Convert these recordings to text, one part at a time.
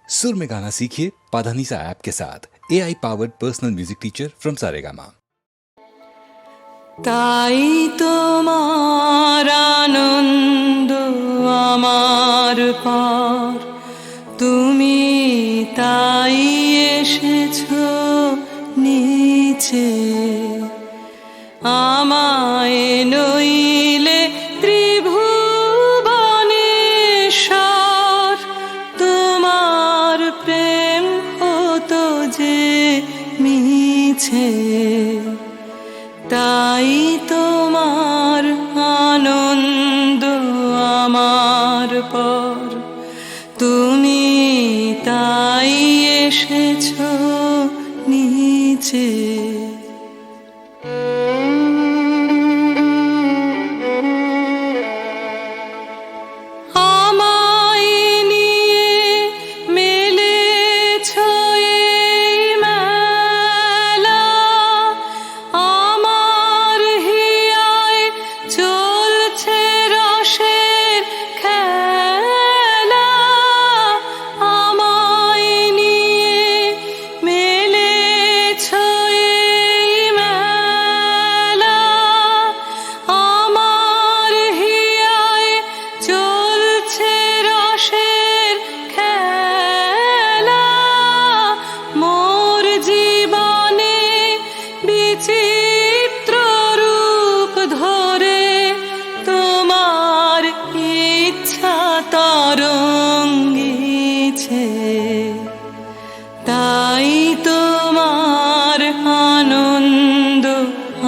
सुर में गाना सीखिए पाधानीसा ऐप के साथ। AI powered personal music teacher from Saregama. তাই তোমার আনন্দ আমার পর, তুমি তাই এসেছো নিচে। আমায় নইলে ত্রিভুবনেশ্বর, তোমার প্রেম হতো যে মিছে। তাই তোমার আনন্দ আমার পর, তুমি তাই এসেছো নিচে। তাই তোমার আনন্দ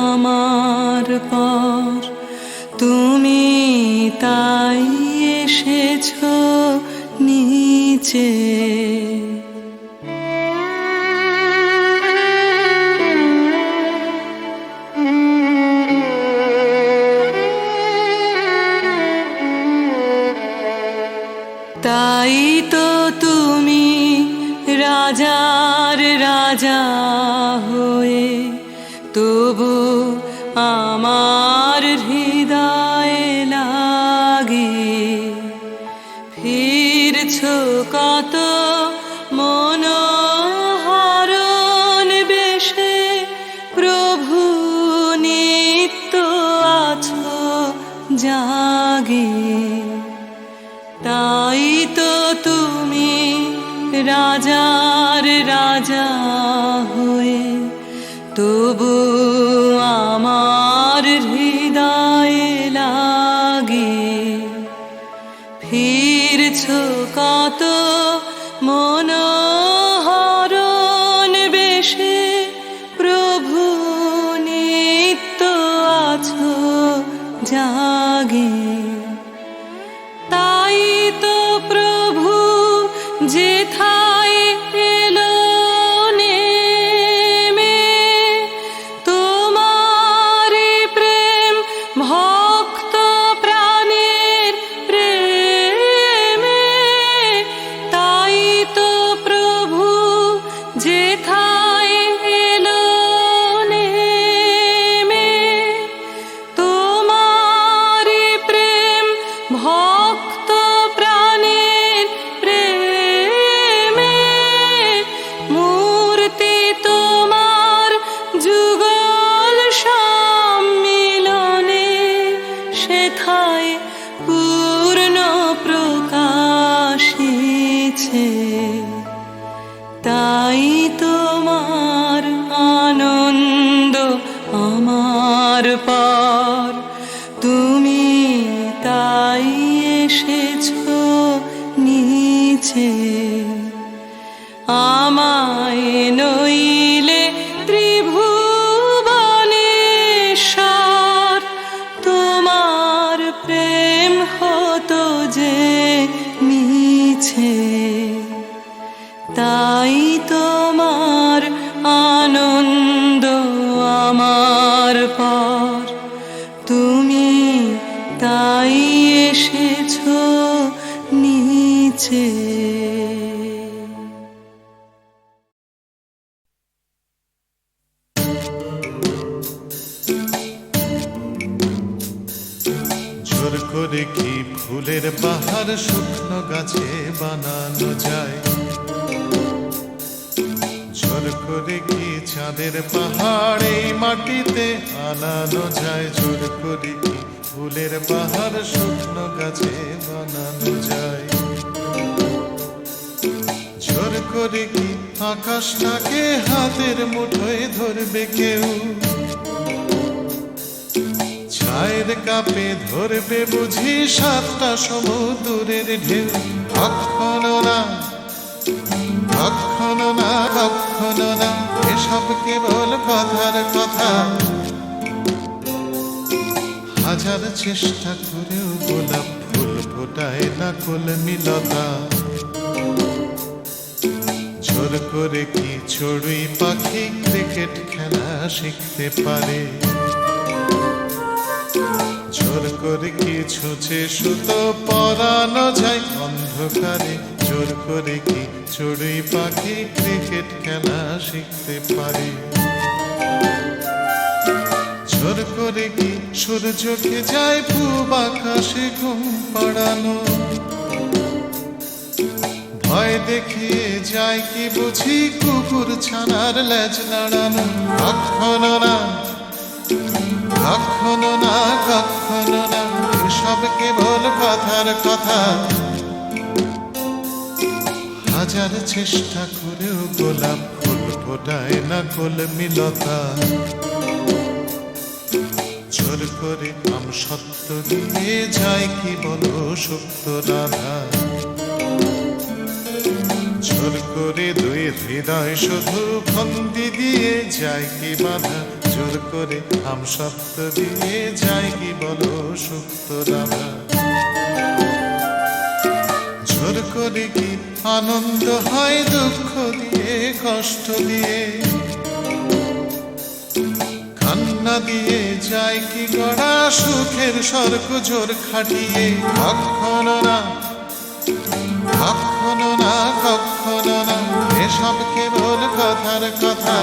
আমার পর, তুমি তাই এসেছো নিচে। তাই তো তুমি রাজার রাজা হয়ে, তবু আমার হৃদয়ে লাগে ফিরছো কত মনোহরণ বেশে। প্রভু নিত্য আছো জাগে, তাই তো তুমি রাজার রাজা হয়ে, তবু আমার হৃদয়ে লাগে ফিরছো কত মনোহরণ বেশে। প্রভু নিত্য আছো জাগে, তাই তো প্রভু যেথায় এলো নেমে, তোমার প্রেম ভক্ত প্রাণের প্রেমে। তাই তো প্রভু যেথায় এলো নেমে, তোমার প্রেম ভক্ত প্রাণের প্রেমে। মূর্তি তোমার যুগল সম্মিলনে, সেথায় পূর্ণ প্রকাশিছে। তাই তোমার আনন্দ আমার পর, তুমি তাই এসেছো নিচে। আমায় নইলে ত্রিভুবনেশ্বর, তোমার প্রেম হতো যে মিছে। তাই তোমার আনন্দ আমার পর, তুমি তাই এসেছো নিচে। জোর করে কি ফুলের বাহার শুকনো গাছে বানানো যায়? করে কি চাঁদের পাহাড় এই মাটিতে আনানো যায়, জোর করে কি ফুলের পাহাড় শুকনো গাছে বানানো যায়, জোর করে কি আকাশটাকে হাতের মুঠোয় ধরবে কেউ, চায়ের কাপে ধরবে বুঝি সাতটা সমুদ্রের ঢেউ। কখনো না, কখনো না, কখনো না, এসব কেবল কথার কথা। হাজার চেষ্টা করেও গোলাপ ফুল ফোটায় না কলমিলতা, জোর করে কি চড়ুই পাখি ক্রিকেট খেলা শিখতে পারে, জোর করে কি ছুঁচে সুতো পরানো যায় অন্ধকারে, জোর করে কি চড়ুই পাখি ক্রিকেট খেলা শিখতে পারে, জোর করে কি সূর্যকে যায় পূব আকাশে ঘুম পাড়ানো, ভয় দেখিয়ে যায় কি বুঝি কুকুর ছানার লেজ নাড়ানো। কখনো না, কখনো না, কখনো না, এসব কেবল কথার কথা। হাজার চেষ্টা করেও গোলাপ ফুল ফোটায় না কলমিলতা, জোর করে আম সত্য দিয়ে যায় কি বলো সুপ্ত রাধা, জোর করে দুই হৃদয় শুধু ফন্দি দিয়ে যায় কি বাধা, জোর করে আম সত্য দিয়ে যায় কি বলো সুপ্ত রাধা, জোর করে কি আনন্দ হয় দুঃখ দিয়ে কষ্ট দিয়ে, কান্না দিয়ে যায় কি গড়া সুখের স্বর্গ জোর খাটিয়ে। কখনো না, কখনো না, কখনো না, এসব কেবল কথার কথা।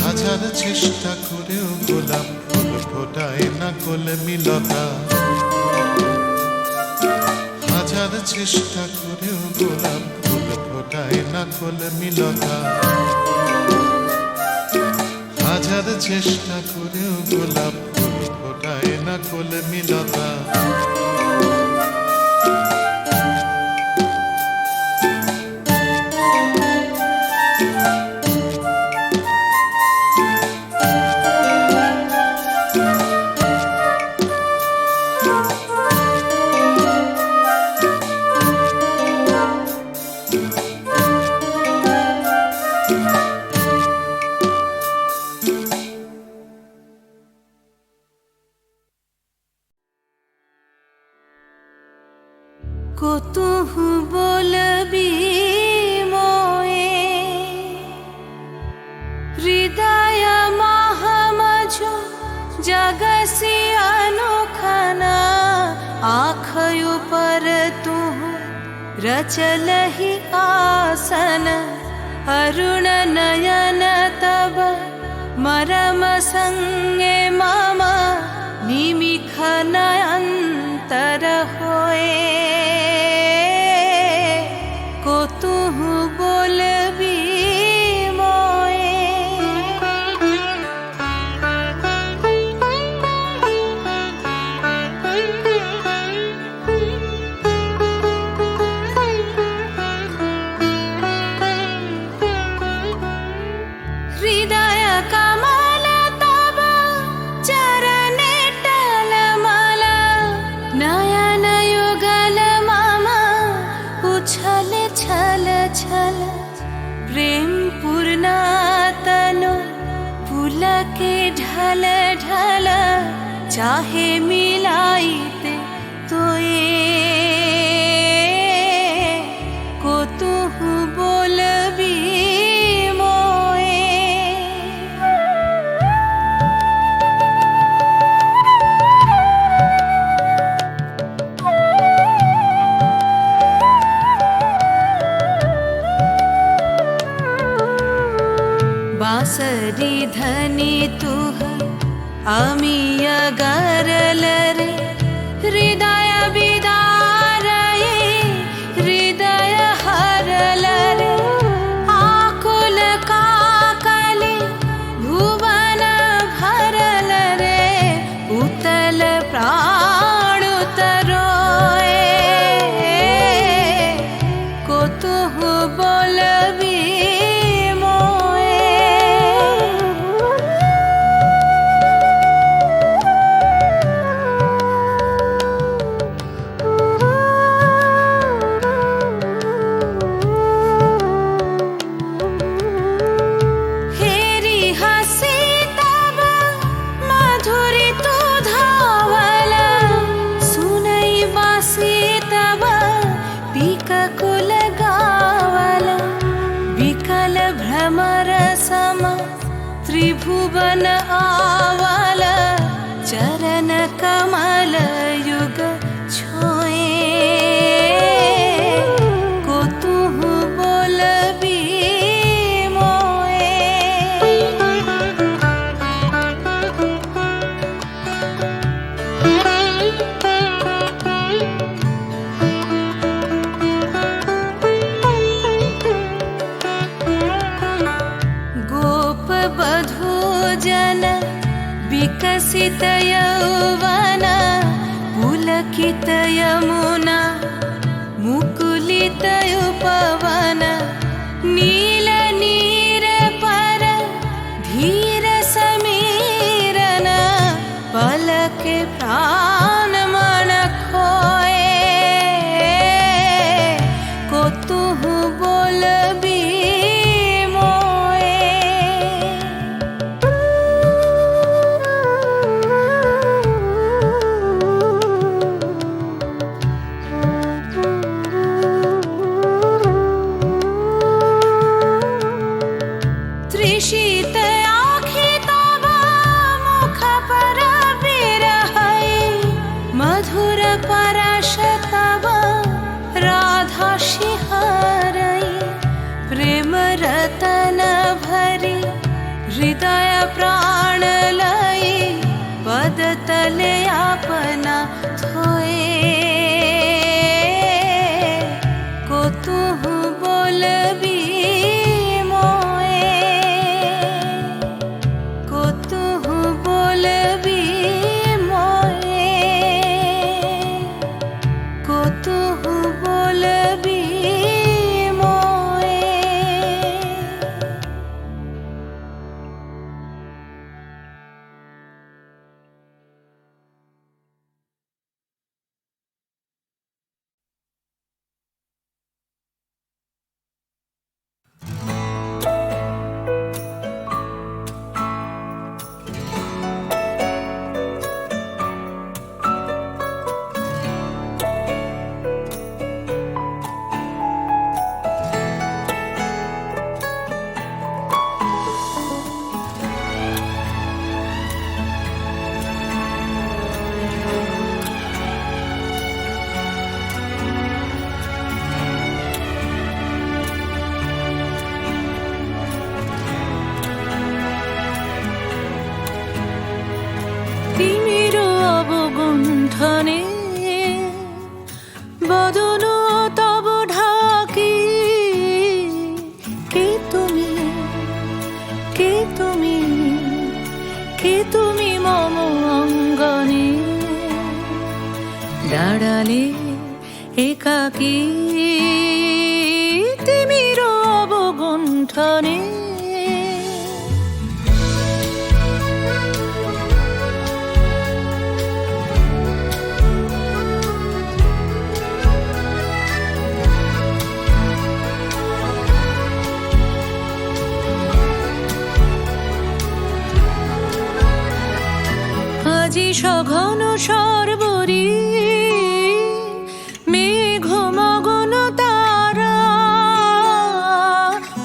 হাজার চেষ্টা করেও গোলাপ ফুল ফোটায় না কলমিলতা, হাজার চেষ্টা করেও গোলাপ ফুল ফোটায় না কলমিলতা, হাজার চেষ্টা করেও গোলাপ ফুল ফোটায় না কলমিলতা। কতহু বলবি মোয়ে হৃদয় মহামজ जगसी अनोखना आँखयों पर तू रचलहि आसन अरुण नयन तब मरम संगे मम निमिख नयंतर होए को तू बोलबी हृदय कमल तब चरणे टलमल नयन युगल मम उछल छल छल प्रेम पूर्ण तनु पुलके ढल ढल चाहे मिलाइते तोए को तू बोलबी बांसरी धनी तुह आमी अगरल रे हृदय विदार हृदय हरल रे कुल गावला विकल भ्रमर सम त्रिभुवन आवला चरण कमल युग छोए को तू बोलबी मोए गोप बधू जन विकसित यौवन पुलकित यमुना मुकुलित उपवन नील नीर पर धीर समीरन पलक प्राण मन खोए को तू बोलबी त्रिशीत आँखि तब मुख पर बिरहै मधुर परश तब राधा शिहरै प्रेम रतन भरी हृदय प्राण लई पद तले अपना थोए को तू बोलबी অবগুণ্ঠনে বদন তব ঢাকি কে তুমি কে তুমি কে তুমি মম অঙ্গনে দাঁড়ালে একাকী তিমির অবগুণ্ঠনে আজি সঘন সর্বরি মেঘ মগন তারা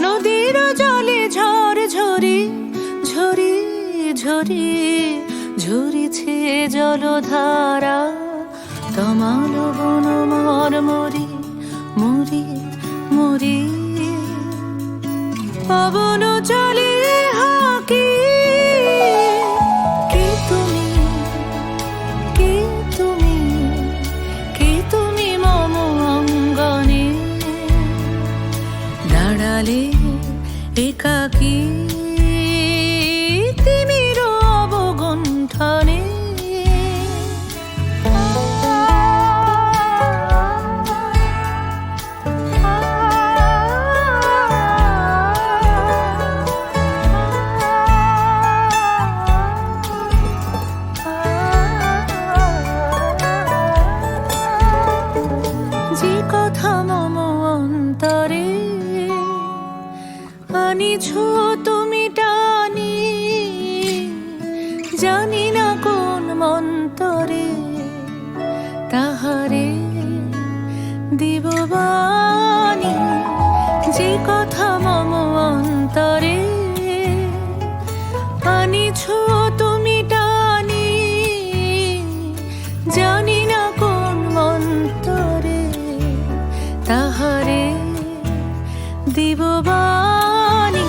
নদীর জলে ঝড় ঝরি ঝরি ঝরি ঝরিছে জলধারা তমাল বন মর মরি মরি মরি পবন চলে হাকি দাঁড়ালে একাকী তিমির অবগুণ্ঠনে যে কথা মম অন্তরে আনিছ তুমি টানি জানি না কোন মন্তরে তাহারে দিব বাণী যে কথা মম অন্তরে আনিছ তুমি টানি জানি না কোন মন্তরে তাহারে দিব বাণী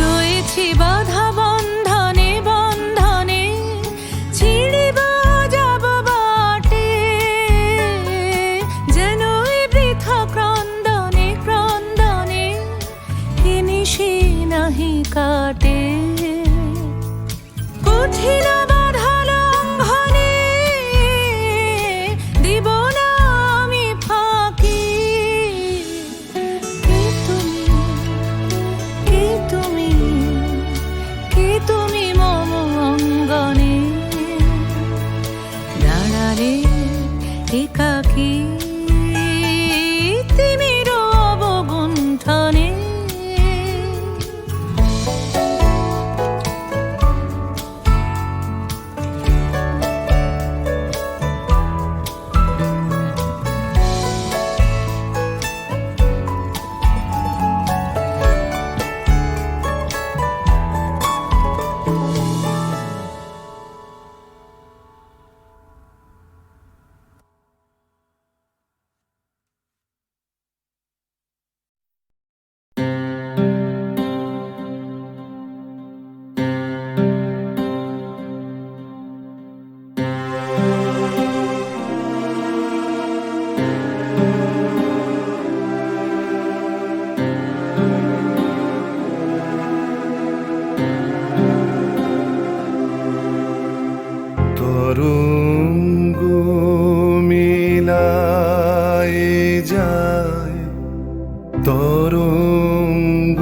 রয়েছি বাধা বন্ধনে বন্ধনে ছিড়িব যাব বাটে যেন এই বৃথা ক্রন্দনে ক্রন্দনে এ নিশি নাহি কাটে কঠিন বাধা লঙ্ঘনে দিব না আমি ফাঁকি কে তুমি কে তুমি মম অঙ্গনে দাঁড়ালে একাকী তিমির অবগুণ্ঠনে তরঙ্গ মিলায় যায় তরঙ্গ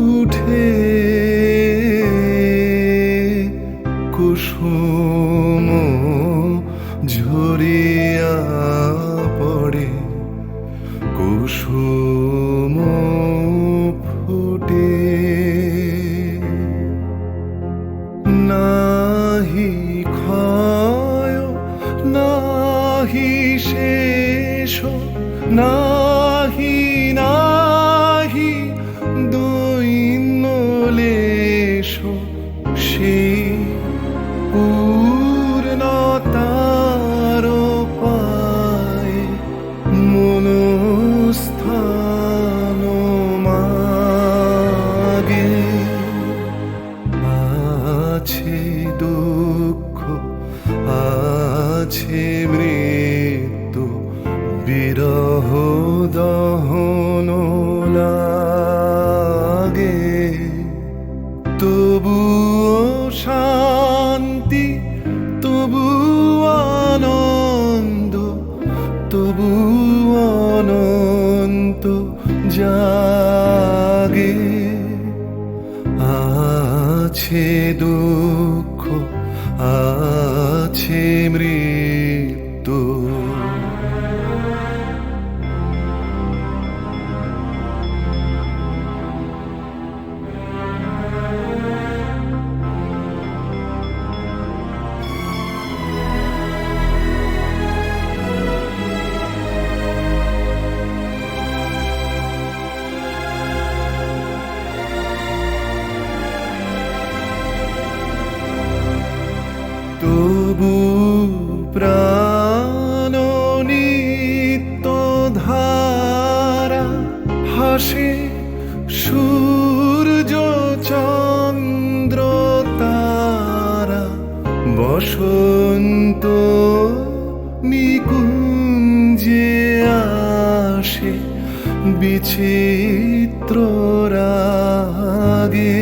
উঠে কুসুম ঝরিয়া পড়ে কুসুম ফুটে নাহি ক্ষয় নাহি শেষ নাহি নাহি দৈন্যলেশ সেই পূর্ণতার পায় মনস্থান মাগে আছে দুঃখ আছে মৃত্যু বিরহ দহন লাগে তবুও শান্তি তবু আনন্দ তবু অনন্ত জাগে আছে দুঃখ আছে মৃত্যু তবু প্রাণ নিত্য ধারা হাসে সূর্য চন্দ্র তারা বসন্ত নিকুঞ্জে আসে বিচিত্র রাগে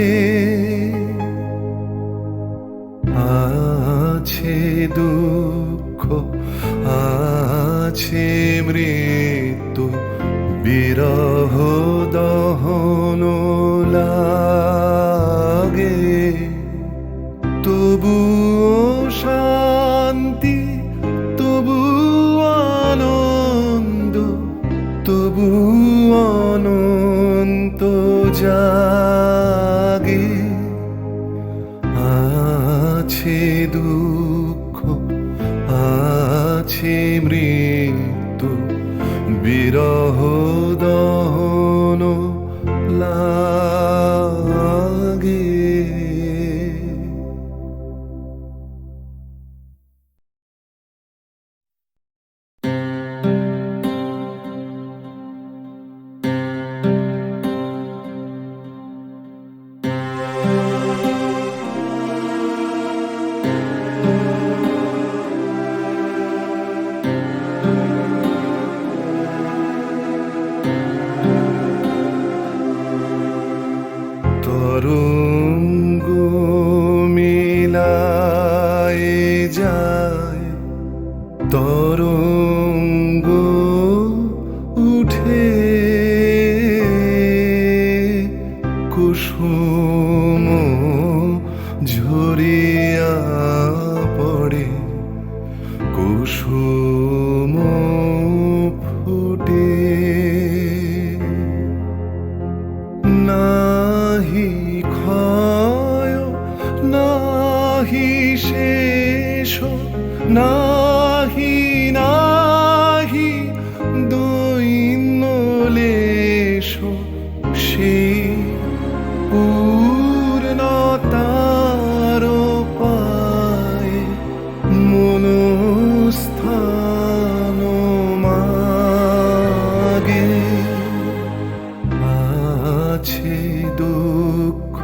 আছে দুঃখ আছে মৃত্যু বিরহ দহন লাগে তবুও শান্তি তবু আনন্দ তবু অনন্ত জাগে আছে দুঃখ আছে মৃত্যু বিরহ দহন লাগে। তরঙ্গ মিলায় যায়, তরঙ্গ উঠে কুসুম ঝরিয়া পড়ে, কুসুম ফুটে। নাহি ক্ষয় নাহি শেষ, নাহি নাহি দৈন্যলেশ, সেই পূর্ণতার পায় মনস্থান মাগে। আছে দুঃখ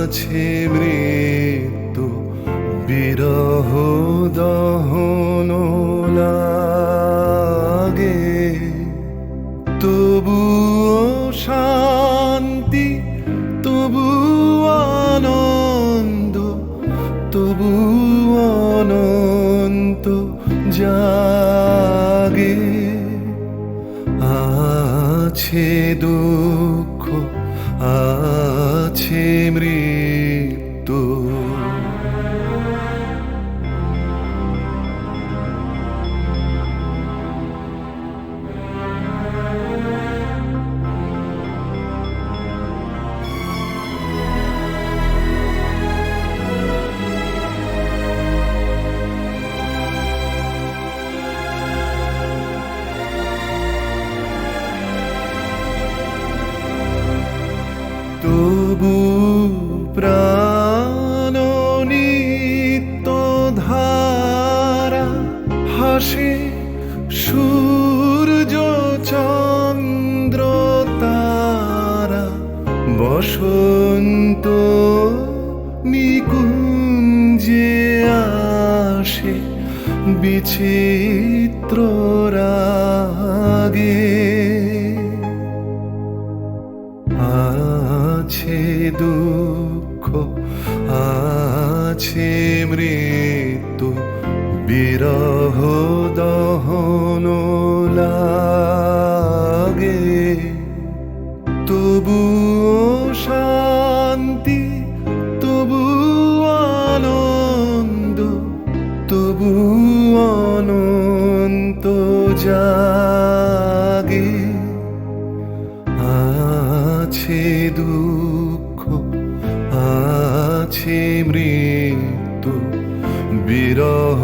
আছে মৃত্যু, বিরহ দহন লাগে। তবুও শান্তি, তবু আনন্দ, তবু অনন্ত জাগে। আছে দুঃখ আছে মৃত্যু। তবু প্রাণ নিত্য ধারা, হাসে সূর্য চন্দ্র তারা। বসন্ত নিকুঞ্জে আসে বিচিত্র রাগে। আছে দুঃখ আছে মৃত্যু, বিরহ দহন লাগে। তবুও শান্তি, তবু আনন্দ, তবু অনন্ত জাগে। আছে দুঃখ আছে মৃত্যু, বিরহ